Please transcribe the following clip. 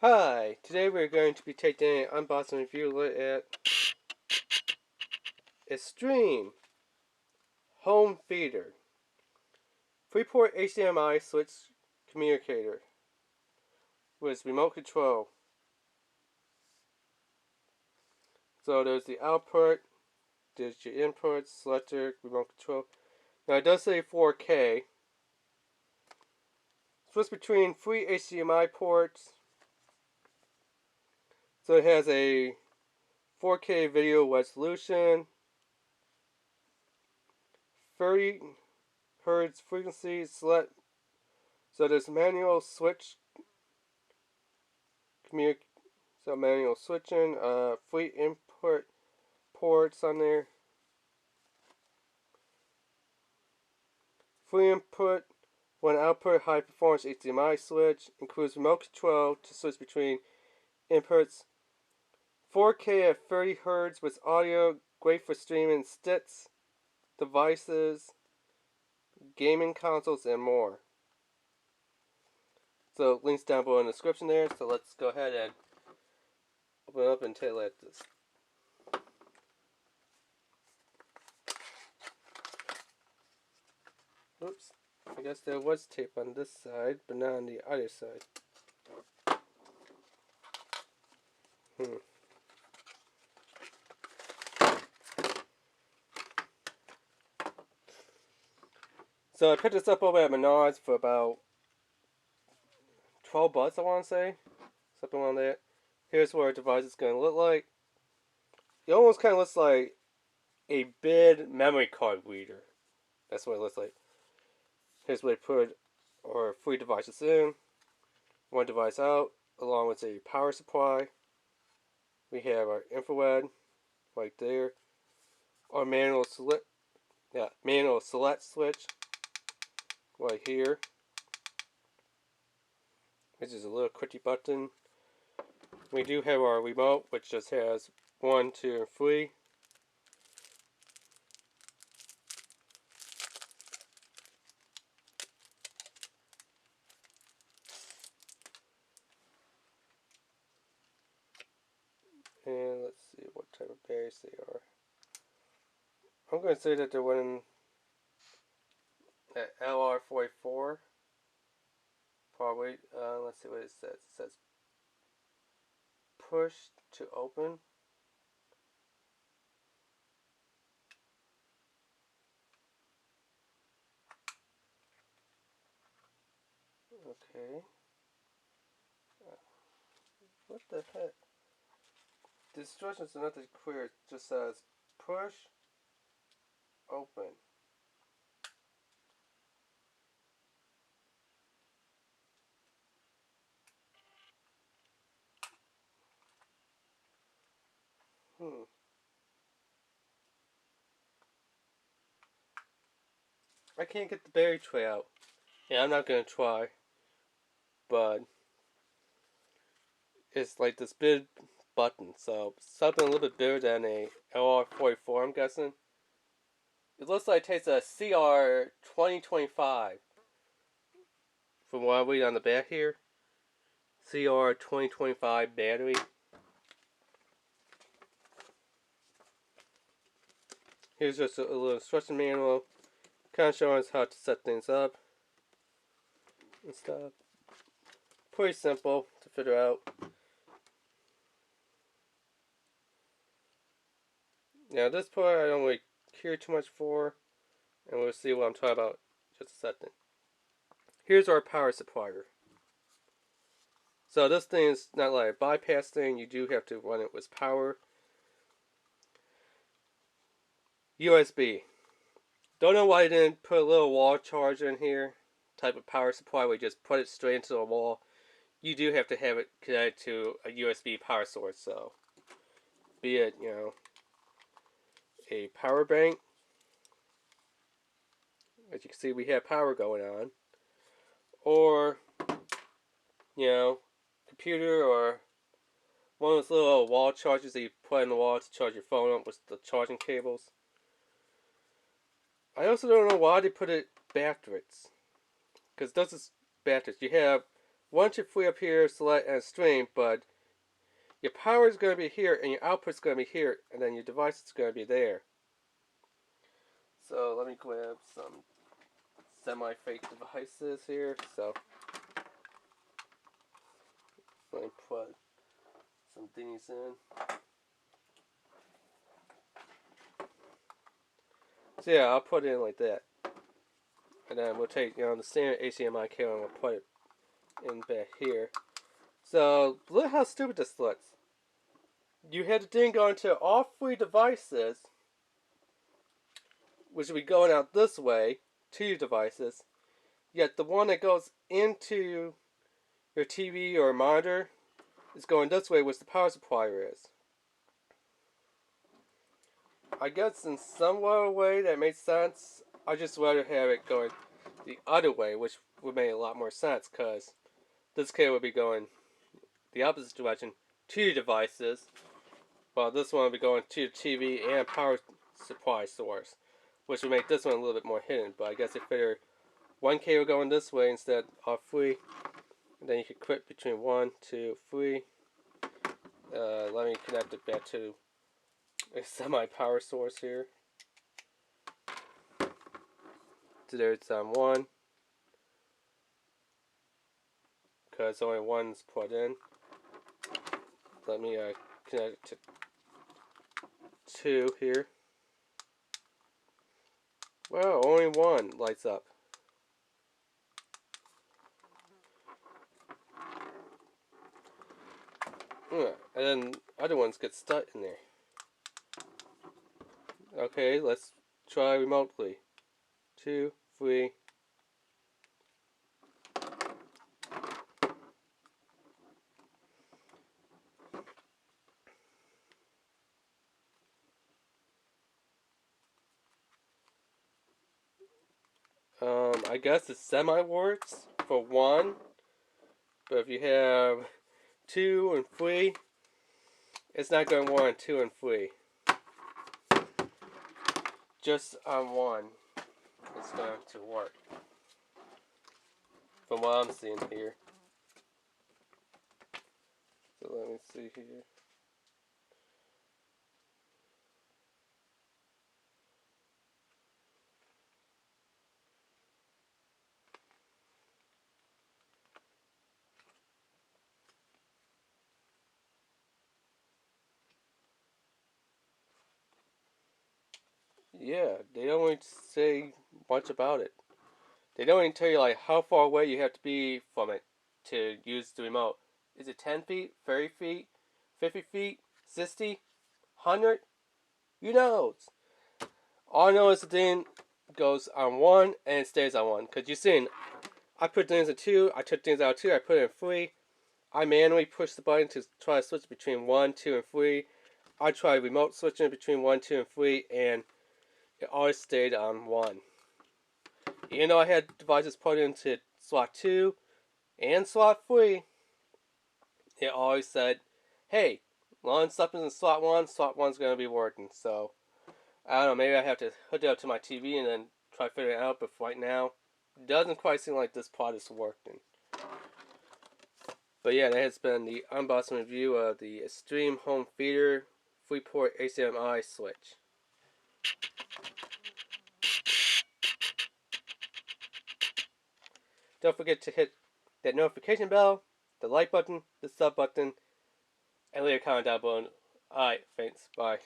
Hi, today we're going to be taking an unboxing review look at XTREME Home Theater 3-port HDMI switch communicator with remote control. So there's the output, there's your input, selector, remote control. Now it does say 4K. Switch between 3 HDMI ports. So it has a 4K video resolution, 30 Hz frequency select. So there's manual switch manual switching, 3 input ports on there. 3 input, 1 output high performance HDMI switch. Includes remote control to switch between inputs. 4K at 30 Hz with audio, great for streaming sticks, devices, gaming consoles, and more. So links down below in the description there. So let's go ahead and open it up and take a look at this. Oops, I guess there was tape on this side, but not on the other side. So I picked this up over at Menards for about $12, I want to say. Something around that. Here's what our device is going to look like. It almost kind of looks like a big memory card reader. That's what it looks like. Here's where we put our 3 devices in. 1 device out, along with a power supply. We have our infrared right there. Our manual select switch right here, which is a little quickie button. We do have our remote, which just has 1, 2, and 3. And let's see what type of batteries they are. I'm going to say that they're running at LR44. Probably. Let's see what it says. It says push to open. Okay. What the heck? The instructions are not that clear. It just says push, open. I can't get the battery tray out. Yeah, I'm not gonna try. But it's like this big button, so something a little bit bigger than a LR44, I'm guessing. It looks like it takes a CR 2025 from what I read on the back here. CR 2025 battery. Here's just a little instruction manual, kind of showing us how to set things up and stuff. Pretty simple to figure out. Now this part I don't really care too much for, and we'll see what I'm talking about in just a second. Here's our power supplier. So this thing is not like a bypass thing, you do have to run it with power. USB. Don't know why I didn't put a little wall charger in here. Type of power supply where you just put it straight into the wall. You do have to have it connected to a USB power source, so be it, a power bank. As you can see, we have power going on. Or, computer, or one of those little wall chargers that you put in the wall to charge your phone up with the charging cables. I also don't know why they put it backwards. Because this is backwards. You have once you free up here, select and stream, but your power is going to be here and your output is going to be here, and then your device is going to be there. So let me grab some semi-fake devices here. So let me put some thingies in. So yeah, I'll put it in like that. And then we'll take, the standard HDMI cable and we'll put it in back here. So look how stupid this looks. You had the thing going to all three devices, which will be going out this way to your devices. Yet the one that goes into your TV or monitor is going this way, which the power supplier is. I guess in some way that makes sense. I just rather have it going the other way, which would make a lot more sense, because this cable would be going the opposite direction to your devices, while this one would be going to your TV and power supply source, which would make this one a little bit more hidden. But I guess if there one cable going this way instead of three, and then you could quit between 1, 2, 3. Let me connect it back to a semi-power source here. So there's 1, because only one's put in. Let me connect it to 2 here. Well, only one lights up. And then other ones get stuck in there. Okay, let's try remotely. 2, 3. I guess it semi-works for 1, but if you have 2 and 3, it's not going to work on 2 and 3. Just on 1, it's going to work. From what I'm seeing here. So let me see here. Yeah, they don't really say much about it. They don't even tell you like how far away you have to be from it to use the remote. Is it 10 feet, 30 feet, 50 feet, 60, 100? Who knows? All I know is the thing goes on 1 and it stays on 1. Because you've seen, I put things in 2, I took things out of 2, I put it in 3. I manually push the button to try to switch between 1, 2, and 3. I tried remote switching between 1, 2, and 3, and it always stayed on 1. Even though I had devices put into slot 2 and slot 3, it always said, hey, as long as something's in slot 1's going to be working. So, I don't know, maybe I have to hook it up to my TV and then try figuring it out, but right now, it doesn't quite seem like this pod is working. But yeah, that has been the unboxing review of the XTREME Home Theater 3-port HDMI switch. Don't forget to hit that notification bell, the like button, the sub button, and leave a comment down below. Alright, thanks, bye.